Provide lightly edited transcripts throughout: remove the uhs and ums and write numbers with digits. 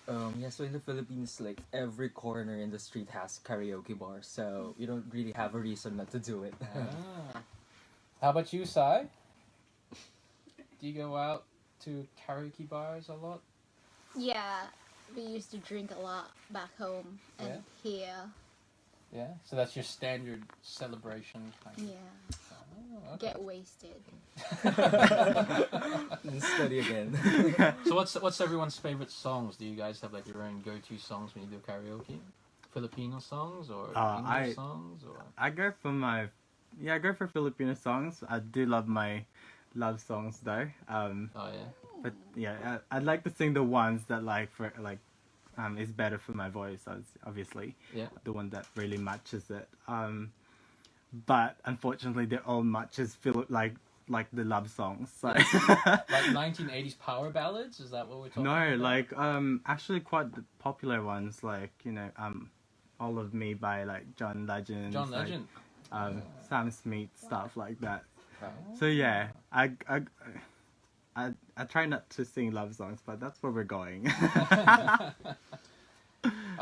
Yeah, so in the Philippines, like every corner in the street has karaoke bars, so you don't really have a reason not to do it. Ah. How about you, Sai? Do you go out to karaoke bars a lot? Yeah, we used to drink a lot back home and Yeah. here. Yeah. So that's your standard celebration kind of. Yeah, Oh, okay. get wasted. And study again. So what's everyone's favorite songs? Do you guys have like your own go-to songs when you do karaoke? Filipino songs or English songs or? I go for I go for Filipino songs. I do love my love songs though. Oh yeah. But yeah, I'd like to sing the ones that is better for my voice, obviously. Yeah. The one that really matches it. But unfortunately, they all matches like the love songs. So. Like 1980s power ballads? Is that what we're talking No, about? like actually quite the popular ones, like All of Me by like John Legend. John Legend. Sam Smith, stuff like that. Oh. So yeah, I try not to sing love songs, but that's where we're going. How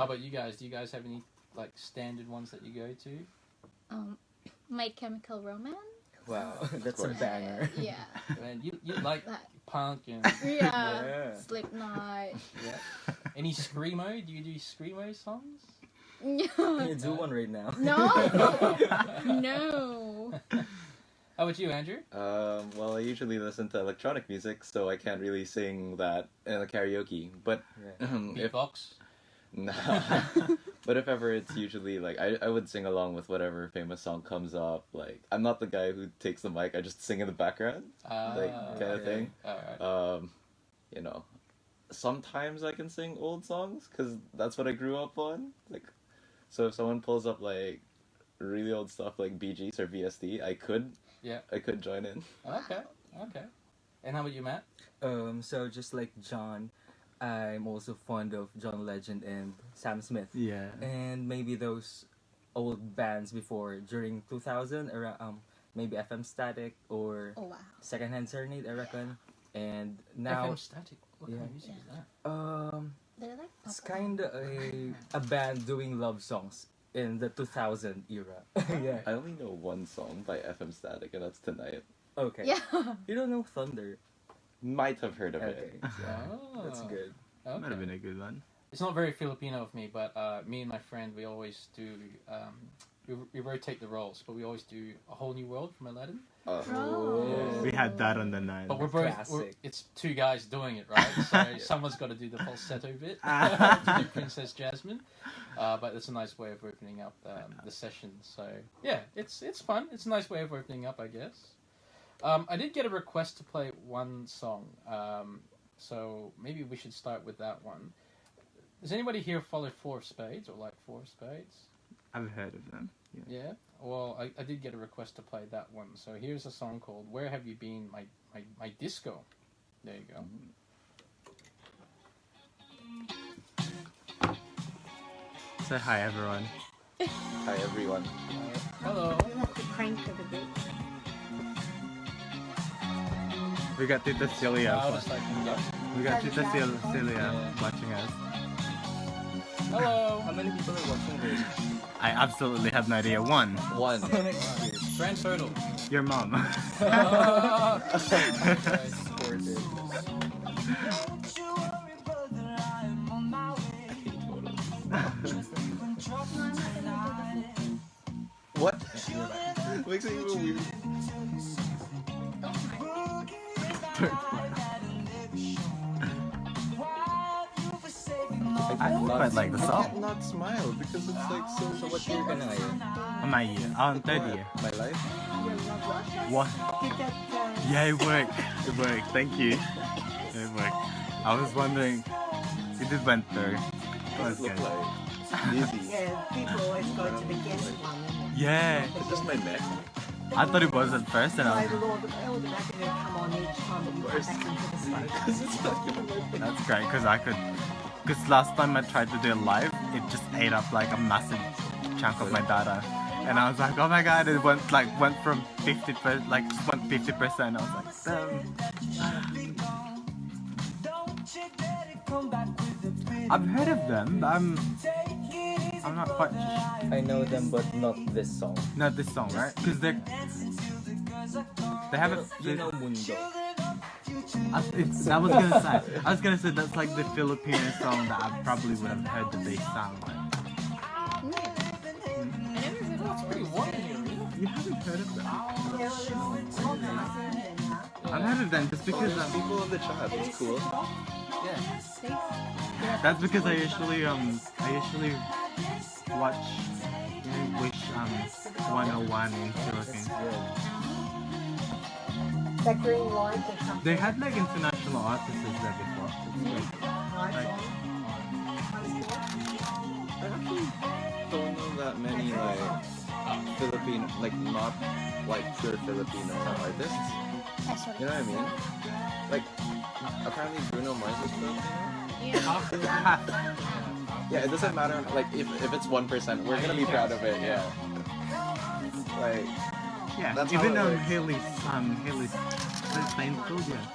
about you guys? Do you guys have any like standard ones that you go to? My Chemical Romance. Wow, that's a banger. Yeah. Man, you like punk and Yeah. Yeah. Slipknot. yeah. Any screamo? Do you do screamo songs? Can you do one right now? No. No. How about you, Andrew? Well, I usually listen to electronic music, so I can't really sing that in a karaoke. But if Beatbox. nah, but if ever, it's usually like I would sing along with whatever famous song comes up. Like I'm not the guy who takes the mic; I just sing in the background, like kind of thing. Alright. You know, sometimes I can sing old songs because that's what I grew up on. Like, so if someone pulls up like really old stuff like Bee Gees or VSD, I could join in. Okay. And how about you, Matt? So just like John, I'm also fond of John Legend and Sam Smith. Yeah. And maybe those old bands before during 2000 around maybe FM Static or Oh wow. Secondhand Serenade, I reckon. And now FM Static. What kind of music is that? They're like it's pop- kind of a band doing love songs in the 2000 era. Yeah. I only know one song by FM Static, and that's Tonight. Okay. Yeah. You don't know Thunder. Might have heard of Okay. it. Oh, That's good. Okay. Might have been a good one. It's not very Filipino of me, but me and my friend, we always do. We rotate the roles, but we always do A Whole New World from Aladdin. Oh. We had that on the night. But Classic. it's two guys doing it, right? So someone's got to do the falsetto bit Ah. to do Princess Jasmine. But it's a nice way of opening up the session. So yeah, it's fun. It's a nice way of opening up, I guess. I did get a request to play one song, so maybe we should start with that one. Does anybody here follow Four of Spades or like Four of Spades? I've heard of them. Yeah. Yeah. Well, I did get a request to play that one. So here's a song called "Where Have You Been, My Disco." There you go. Say hi, everyone. Hi everyone. Hello. You have to crank it a bit. We got Tita Celia. Loudest I can get. We got Tita Celia Yeah. watching us. Hello. How many people are watching this? I absolutely have no idea. One, One. Grand total. your mom. Supported. What? Makes it even weird. I quite like the I song. can't not smile because it's like so. So what year ka na ngayon? My year. Third year. My life. What? Did that, Yeah, it worked. It worked. Thank you. It worked. I was wondering. It did went through. It was Look good. like dizzy. yeah, people always go to the guest one. Yeah. It's just my neck. I thought it was at first, and I My was. lord, I would imagine it'd come on each time that you come back into the stage. Because it's not gonna work. That's great because I could. Because last time I tried to do it live, it just ate up like a massive chunk of my data, and I was like, oh my god, it went from 50%, like just went 50%. I was like, damn. Don't you dare come back with I've heard of them, but I'm not quite I know them, but not this song. not this song, right? Because they have a You know Mundo. I was gonna say that's like the Filipino song that I probably would have heard the bass sound like. That's pretty warm here, really. You haven't heard of them? I've heard of them just because People in the chat, it's cool. Yeah. that's because I usually watch Wish 101 in Philippines. The green light or something. They had like international artists there before. I actually don't know that many like Filipino, like not like pure Filipino artists. You know what I mean? Like apparently Bruno Mars is Filipino. Yeah, it doesn't matter. Like if it's 1%, we're gonna be proud of it. Yeah. Like Yeah, That's even how it though works. Haley's Plainfield, yeah.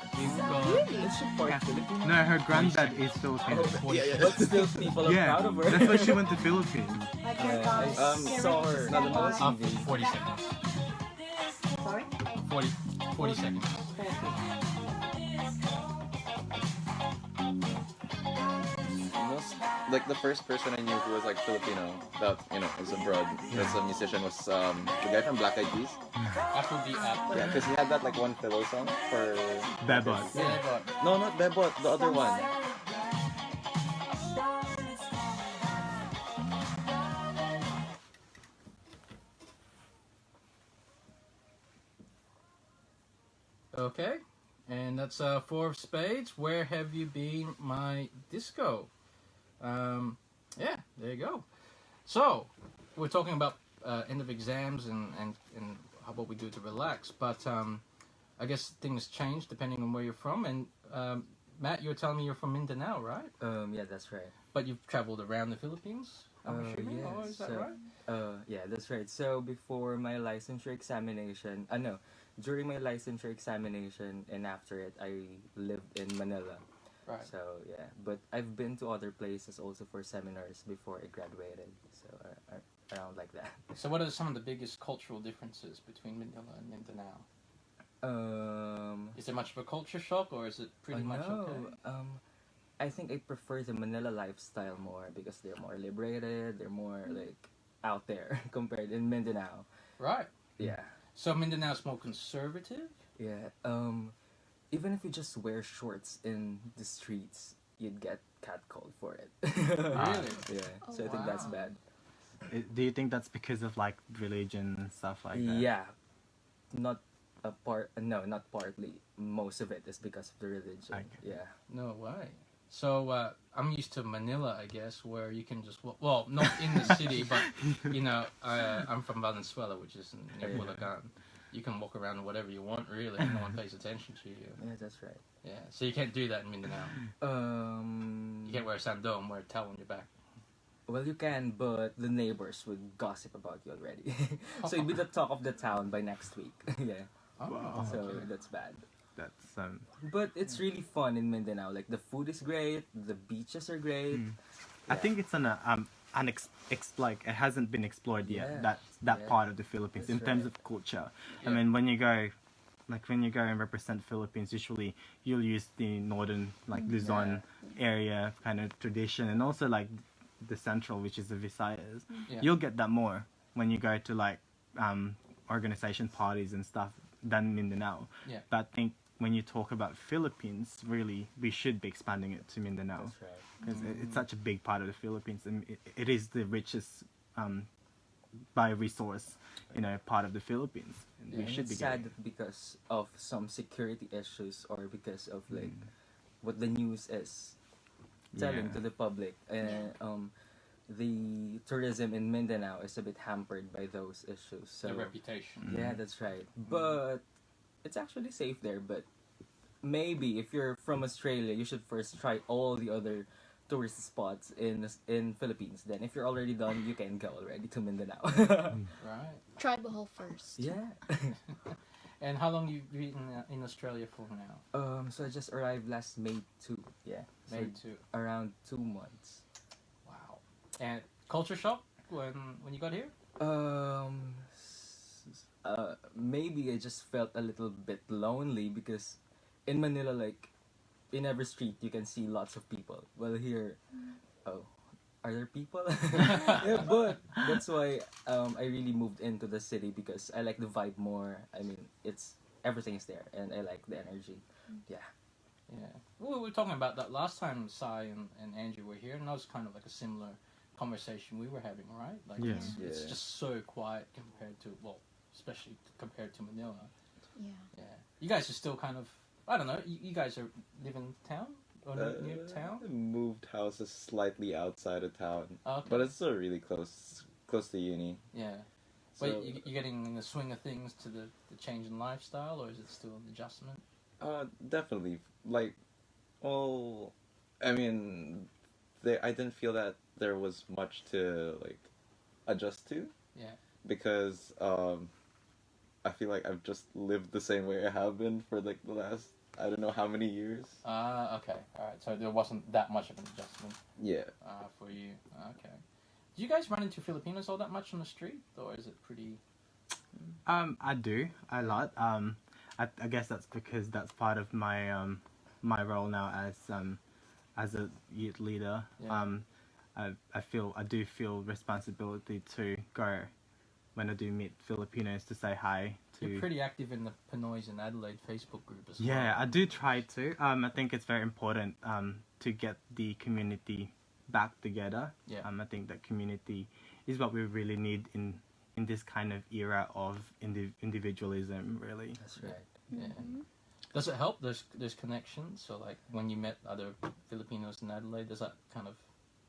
Is she part Filipino? No, her granddad is Filipino. yeah. But still, people are Yeah, proud of her. that's why she went to Philippines. Like your I saw her. Not the most. 40 seconds. Sorry? 40 seconds. Most, like the first person I knew who was like Filipino that was abroad as a musician was the guy from Black Eyed Peas. Apple the app. Yeah, because he had that like one Philo song for Bebot. Yeah, but no, not Bebot, the other one. okay. And that's four of spades. Where have you been, my disco? Yeah, there you go. So, we're talking about end of exams and how what we do to relax. But I guess things change depending on where you're from. And Matt, you were telling me you're from Mindanao, right? Yeah, that's right. But you've traveled around the Philippines, I'm assuming? yeah, Or is that so- right? Yeah, that's right. So before my licensure examination, no, during my licensure examination and after it, I lived in Manila. Right. So yeah, but I've been to other places also for seminars before I graduated. So around like that. So what are some of the biggest cultural differences between Manila and Mindanao? Is there much of a culture shock, or is it pretty much no, okay? I think I prefer the Manila lifestyle more because they're more liberated. They're more like out there compared in Mindanao. Right. Yeah. So Mindanao's more conservative? Yeah. Even if you just wear shorts in the streets, you'd get catcalled for it. Really? Yeah. Oh, So I think that's wow. bad. Do you think that's because of like religion and stuff like that? Yeah. Not a part. No, not partly. Most of it is because of the religion. Okay. Yeah. No way. So I'm used to Manila, I guess, where you can just well, not in the city, but I'm from Valenzuela, which is near Yeah. Bulacan. You can walk around whatever you want, really. No one pays attention to you. Yeah, that's right. Yeah. So you can't do that in Mindanao. You can't wear a sandal, wear a towel on your back. Well, you can, but the neighbors would gossip about you already. So you'll be the talk of the town by next week. Yeah. Oh, Wow. So okay. that's bad. That's But it's really fun in Mindanao. Like the food is great, the beaches are great. I Yeah. think it's like it hasn't been explored yet. Yeah. That Yeah. part of the Philippines in That's terms right. of culture. Yeah. I mean, when you go and represent Philippines, usually you'll use the northern like Luzon area kind of tradition, and also like the central, which is the Visayas. Yeah. You'll get that more when you go to like organization parties and stuff than Mindanao. Yeah. But I think when you talk about Philippines, really, we should be expanding it to Mindanao. That's right. Because it's such a big part of the Philippines, and it is the richest by resource, part of the Philippines. And Yeah, we and should it's be sad getting that because of some security issues or because of like what the news is telling Yeah. to the public, and the tourism in Mindanao is a bit hampered by those issues. So The reputation. yeah, that's right. But it's actually safe there. But maybe if you're from Australia, you should first try all the other tourist spots in Philippines. Then if you're already done, you can go already to Mindanao. Right. Try Bohol first. Yeah. And how long you been in Australia for now? So I just arrived last May 2. Yeah. So May 2. around 2 months. Wow. And culture shock when you got here? Maybe I just felt a little bit lonely because in Manila, like in every street, you can see lots of people. Well, here, oh, are there people? Yeah, but that's why I really moved into the city because I like the vibe more. I mean, it's everything is there, and I like the energy. Yeah. Yeah. We were talking about that last time Sai and Andrew were here, and that was kind of like a similar conversation we were having, right? Like Yeah. it's Yeah. just so quiet compared to, well, especially compared to Manila. Yeah. Yeah. You guys are still kind of, I don't know, you guys are live in town? Or near town? Moved houses slightly outside of town, Okay. but it's still really close to uni. Yeah. So, But you're getting in the swing of things to the change in lifestyle, or is it still an adjustment? definitely. Like, well, I mean, I didn't feel that there was much to like adjust to. Yeah. Because I feel like I've just lived the same way I have been for like the last I don't know how many years. Okay. All right. So there wasn't that much of an adjustment Yeah. for you. Okay. Do you guys run into Filipinos all that much on the street, or is it pretty? I do a lot. I guess that's because that's part of my my role now as a youth leader. Yeah. I do feel responsibility to go when I do meet Filipinos to say hi to. You're pretty active in the Pinoys in Adelaide Facebook group as well. Yeah, I do try to. I think it's very important to get the community back together. Yeah. I think that community is what we really need in this kind of era of individualism, really. That's right. Yeah. Does it help? There's connections. So like when you met other Filipinos in Adelaide, does that kind of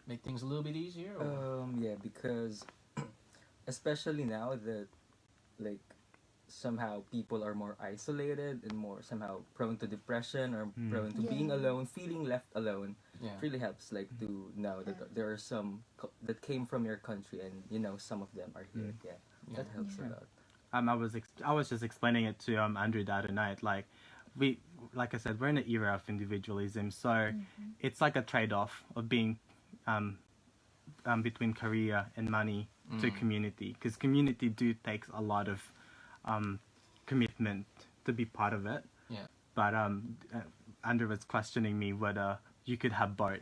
make things a little bit easier? Or? Yeah, because especially now that like somehow people are more isolated and more somehow prone to depression or prone to being Yeah. alone, feeling left alone. Yeah. It really helps like to know that there are some that came from your country and some of them are here. Yeah, Yeah. that helps Yeah. a lot. I was just explaining it to Andrew the other night. Like like I said, we're in an era of individualism, so it's like a trade-off of being between career and money to community, because community takes a lot of commitment to be part of it. Yeah. But Andrew was questioning me whether you could have both.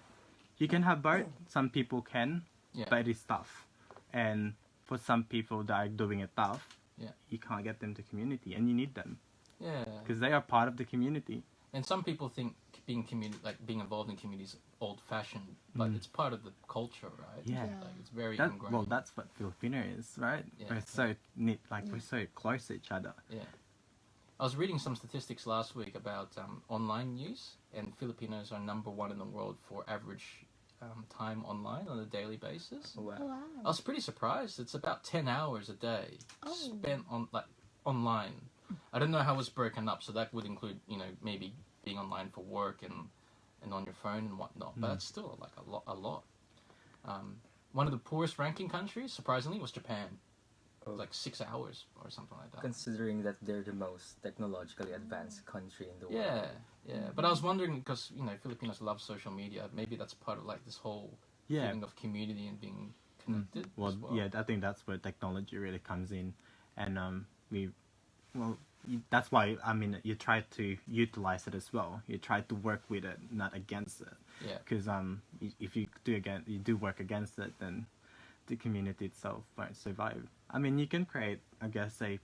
You can have both. Some people can, Yeah. but it is tough. And for some people that are doing it tough, Yeah. you can't get them to community, and you need them Yeah. because they are part of the community. And some people think being involved in community is old-fashioned, but it's part of the culture, right? Yeah. Yeah. Like it's very Well, ingrained. that's what Filipino is, right? Yeah. We're so neat, like we're so close to each other. Yeah. I was reading some statistics last week about online use, and Filipinos are number 1 in the world for average time online on a daily basis. Wow. Oh, wow. I was pretty surprised. It's about 10 hours a day Oh. spent on online. I don't know how it's broken up, so that would include maybe being online for work and on your phone and whatnot. But it's still like a lot. One of the poorest ranking countries, surprisingly, was Japan. It was like 6 hours or something like that. Considering that they're the most technologically advanced country in the world. Yeah, yeah. But I was wondering because Filipinos love social media. Maybe that's part of like this whole Yeah. feeling of community and being connected. Well, as well. yeah, I think that's where technology really comes in, and that's why you try to utilize it as well. You try to work with it, not against it. Yeah. Because if you do work against it, then the community itself won't survive. You can create, I guess, a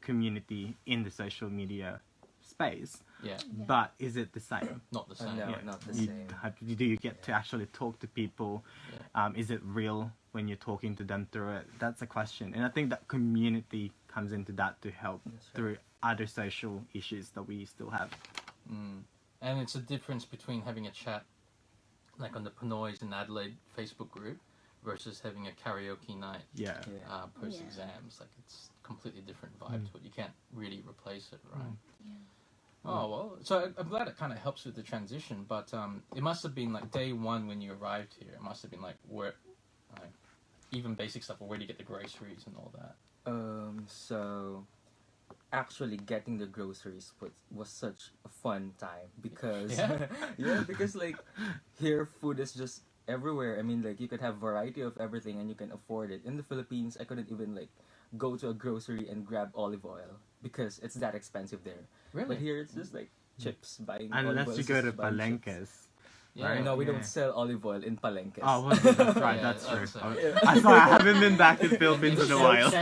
community in the social media space, Yeah. but is it the same? Not the same. No, Yeah. not the You same. do you get to actually talk to people? Is it real when you're talking to them through it? That's a question, and I think that community comes into that to help That's right. through other social issues that we still have. And it's a difference between having a chat like on the Pinoys in Adelaide Facebook group versus having a karaoke night Yeah. Yeah. post exams. Like it's completely different vibe to it. You can't really replace it, right? Yeah. Oh well, so I'm glad it kind of helps with the transition. But it must have been like day 1 when you arrived here. It must have been like where, like, even basic stuff, or where do you get the groceries and all that? So actually getting the groceries was such a fun time because Yeah? yeah, because like here food is just everywhere. I mean, like you could have variety of everything and you can afford it. In the Philippines, I couldn't even like go to a grocery and grab olive oil because it's that expensive there. Really? But here it's just like chips, buying olive Unless oil you is go to just buying chips. Palenques. Yeah. Right? No, we Yeah. don't sell olive oil in Palenques. Oh, well, that's right. Yeah, That's true. that's I'm sorry, I haven't been back to Philippines in a while. So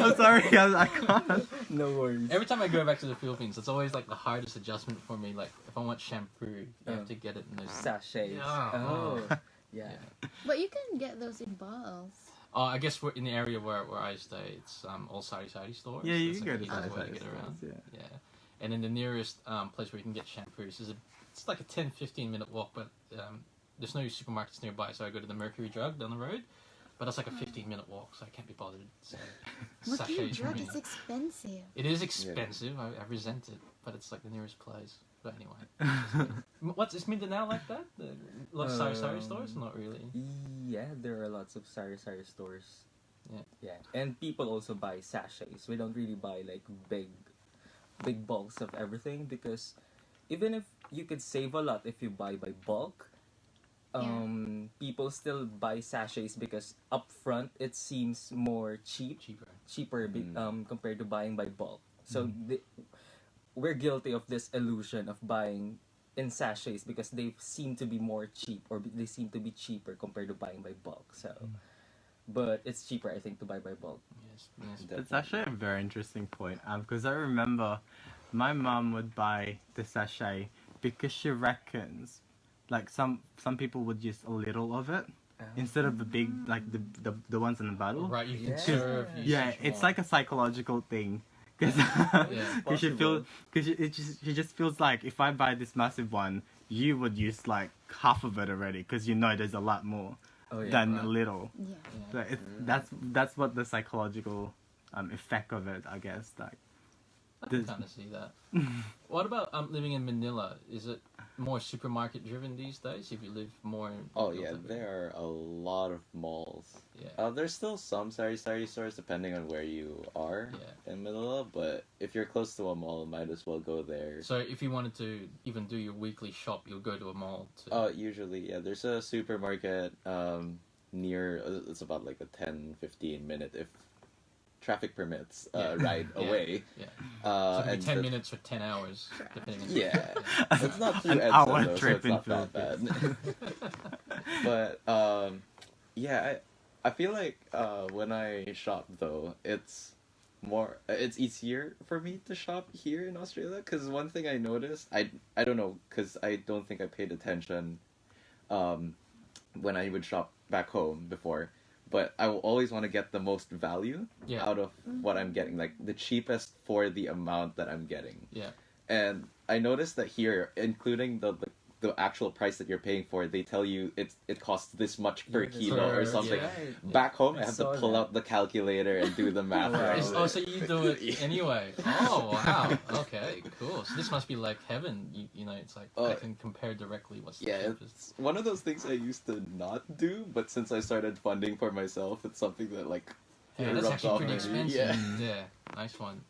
I'm sorry, I can't. No worries. Every time I go back to the Philippines, it's always like the hardest adjustment for me. Like if I want shampoo, I have to get it in those. Sachets. Yeah. Oh, yeah. But you can get those in bottles. Oh, I guess we're in the area where I stay. It's all sari stores. Yeah, you That's, can like, go to the easiest way sari get around. stores, Yeah, and then the nearest place where you can get shampoos is it's like a 10-15 minute walk, but there's no supermarkets nearby, so I go to the Mercury Drug down the road. But it's like a 15-minute walk, so I can't be bothered. So Mercury sachets for drug me. is expensive. It is expensive. I resent it, but it's like the nearest place. But anyway, what's is Mindanao like that? A lot of sari stores? Not really. Yeah, there are lots of sari stores. Yeah. Yeah, and people also buy sachets. We don't really buy like big bulks of everything because even if you could save a lot if you buy by bulk, people still buy sachets because upfront it seems more cheaper compared to buying by bulk. So we're guilty of this illusion of buying in sachets because they seem to be more cheap or they seem to be cheaper compared to buying by bulk. So, but it's cheaper I think to buy by bulk. Yes. It's actually a very interesting point. Because I remember my mom would buy the sachet because she reckons like some people would use a little of it instead of the big like the ones in the bottle. Right, you can Yeah. serve. Yeah, it's like a psychological thing. Because she feels, because she just feels like if I buy this massive one, you would use like half of it already because you know there's a lot more than a little. Yeah. So that's what the psychological effect of it, I guess. Like, I can kind of see that. What about living in Manila? Is it more supermarket driven these days? If you live more in Oh yeah, there are a lot of malls. Yeah. There's still some sari stores depending on where you are Yeah. in Manila, but if you're close to a mall, might as well go there. So if you wanted to even do your weekly shop, you'll go to a mall. To... Usually, yeah. There's a supermarket near. It's about like a 10-15 minute if traffic permits ride Yeah. away. Yeah. So it could be and 10 the- minutes or 10 hours, depending on Yeah, it's not through An Edsa, hour though, trip so it's in not that bad. But yeah, I feel like when I shop though, it's easier for me to shop here in Australia because one thing I noticed, I don't know because I don't think I paid attention when I would shop back home before. But I will always want to get the most value out of what I'm getting, like the cheapest for the amount that I'm getting. Yeah. And I noticed that here, including the actual price that you're paying for, they tell you it costs this much per kilo or something. Yeah. Back home, I have to saw pull that. out the calculator and do the math. around Oh, it. so you do it anyway. Oh, wow. Okay, cool. So this must be like heaven. You know, it's like I can compare directly what's the Yeah, cheapest. it's one of those things I used to not do, but since I started funding for myself, it's something that like Yeah, that's rubs actually off pretty on me. expensive. Yeah. Yeah. Nice one.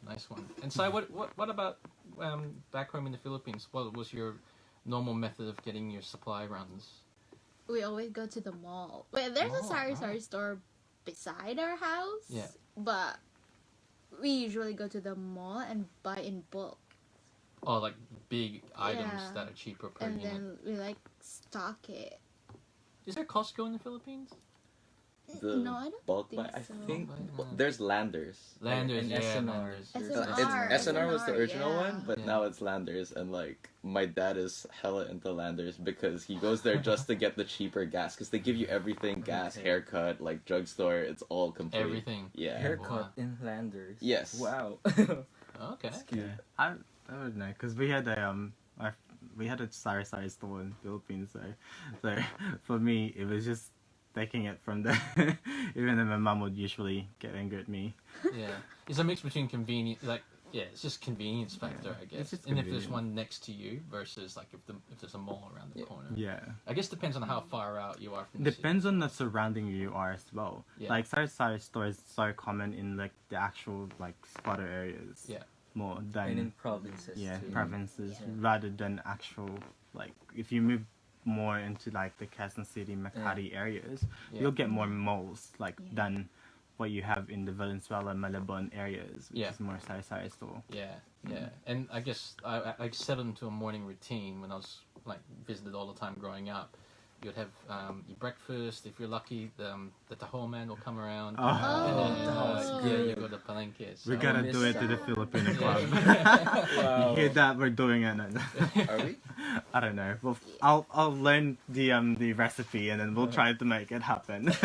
And so what about back home in the Philippines? What was your normal method of getting your supply runs? We always go to the mall. Wait, there's a sari store beside our house. Yeah. But we usually go to the mall and buy in bulk. Oh, like big items Yeah. that are cheaper per And unit. then we like stock it. Is there Costco in the Philippines? The No, I don't bulk think buy, I so. think But, there's Landers. Landers, And yeah, SNR. Landers. SNR. It's SNR was the original yeah. one, but Yeah. now it's Landers, and like my dad is hella into Landers because he goes there just to get the cheaper gas because they give you everything: gas, Okay. haircut, like drugstore. It's all complete. Everything. Yeah. Haircut in Landers. Yes. Wow. Okay. I don't know, because we had a sari store in Philippines, so for me it was just taking it from there. Even though my mom would usually get angry at me. Yeah. It's a mix between convenient, like Yeah, it's just convenience factor, I guess. just And if there's convenient. one next to you versus like if there's a mall around the Yeah. corner. Yeah. I guess depends on how far out you are from the Depends on the surrounding you are as well. Yeah. Like sari stores are common in like the actual like squatter areas. Yeah. More And than in provinces yeah too. provinces Yeah. rather than actual like if you move more into like the Quezon City, Makati areas, Yeah. you'll get more malls like Yeah. than what you have in the Valenzuela, Malabon areas, which Yeah. is more sari store. Yeah, yeah. And I guess I settled into a morning routine when I was like visited all the time growing up. You'd have your breakfast. If you're lucky, the taho man will come around. Oh. And then, taho is yeah, good. you go to palengke. We so- gotta miss do it to the that. Filipino Yeah. club. Wow. You hear that? We're doing it. Are we? I don't know. Well, I'll learn the recipe and then we'll try to make it happen. Nice.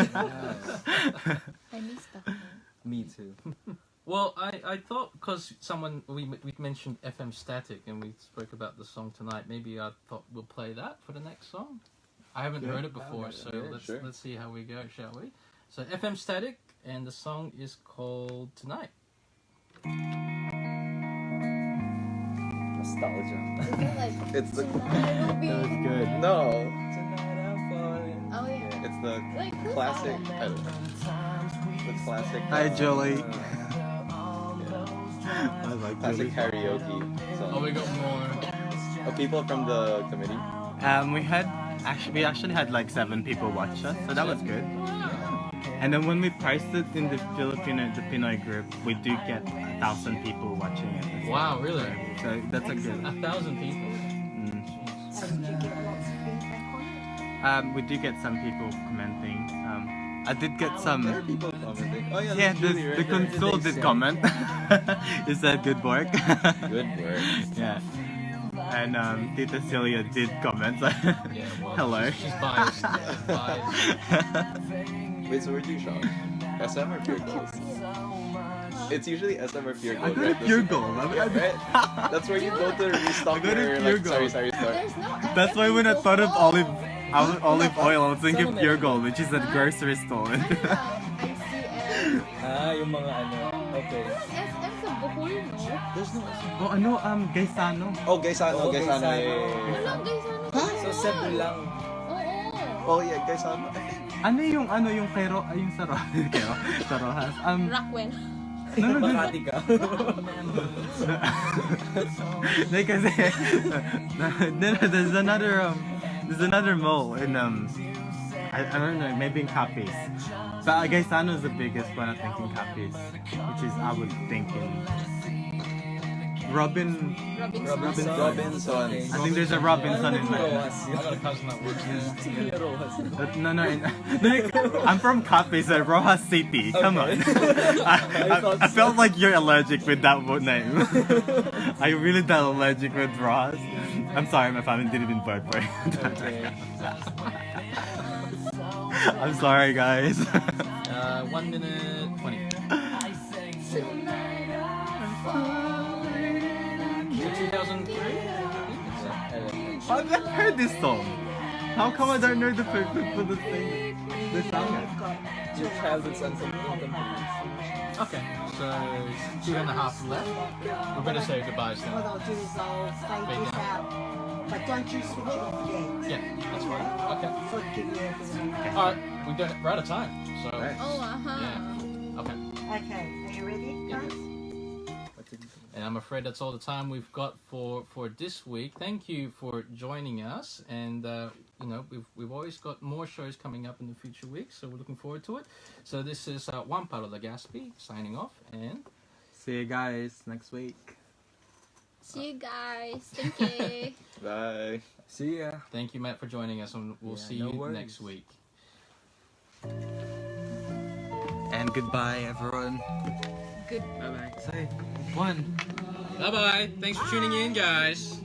I miss the home. Me too. Well, I thought because we mentioned FM Static and we spoke about the song tonight, maybe I thought we'll play that for the next song. I haven't Yeah. heard it before, so Yeah, sure. let's see how we go, shall we? So FM Static, and the song is called Tonight. Nostalgia. Is it like It's the tonight will be- That was good. no. Tonight I'm falling. Oh yeah. It's the Like who's classic. that? I don't know. The classic. Hi, Julie. Yeah, I like classic Julie. karaoke Oh, song. we got more. People from the committee. We actually had like 7 people watch us, so that was good. And then when we priced it in the Pinoy group, we do get 1,000 people watching it. Wow, really? So that's a good. 1,000 people. Mm. And did you get lots of feedback on it? We do get some people commenting. I did get some. There are people commenting. Oh yeah, Yeah, that's Julie, right the there. console Did they did say? comment. He said good work. Good work. Yeah. And Tita Celia did comment. Yeah, well, Hello. She's biased. Biased. Wait, so where'd you shop? SM or Pure Gold? It's usually SM or Pure I Gold, go to right? Pure Gold. Yeah, right? That's where you go to restock I go to your Pure like Gold. sorry store. There's no. That's why when I thought of olive oil, I was thinking Some of Pure it. Gold, which is a grocery store. ICM. Ah, yung mga ano. Okay. SM sa Bohol, no? There's no SM. Oh, ano, Gaisano. Oh, Gaisano, Oh, Gaisano. Gaisano. Yeah. Walang guys, ano? So, Cebu lang. Oo. Oh yeah, Gaisano. I think. Ano yung kay yung sa sa Rojas. Rockwell. No, Makati ka. no, kasi there's another mall in I don't know, maybe in Capiz. But Gaisano is the biggest one, I think, in Capiz, which is I would think in Robinson. Robinson. Robinson. Okay. I think there's a Robinson in there. Rojas. I got a cousin that works there. Sige, Rojas. No, I'm from Capiz, Rojas City. Come on. thought I felt like you're allergic with that name. Are you really that allergic with Rojas? I'm sorry, my family didn't even vote for it. Okay. I'm sorry, guys. 1 minute 20. 2003? I've never heard this song. How come I don't know the people that sing the song? Your childhood's incomplete. Okay, so 2.5 left. We better say goodbyes What then. I'll do is I'll fade this out. But don't you switch it off yet. Yeah, that's fine. Okay. Forgive me everything. Alright, we're out of time. So, Right. Oh, uh-huh. yeah. Okay. Okay, are you ready, guys? And I'm afraid that's all the time we've got for this week. Thank you for joining us, and we've always got more shows coming up in the future weeks, so we're looking forward to it. So this is Juan Pablo Legaspi signing off, and See you guys next week. See you guys. Thank you. Bye. See ya. thank you, Matt, for joining us, and we'll Yeah, see no you worries. next week. And goodbye, everyone. Good. Bye-bye. Say one. Bye bye. Thanks for tuning in, guys.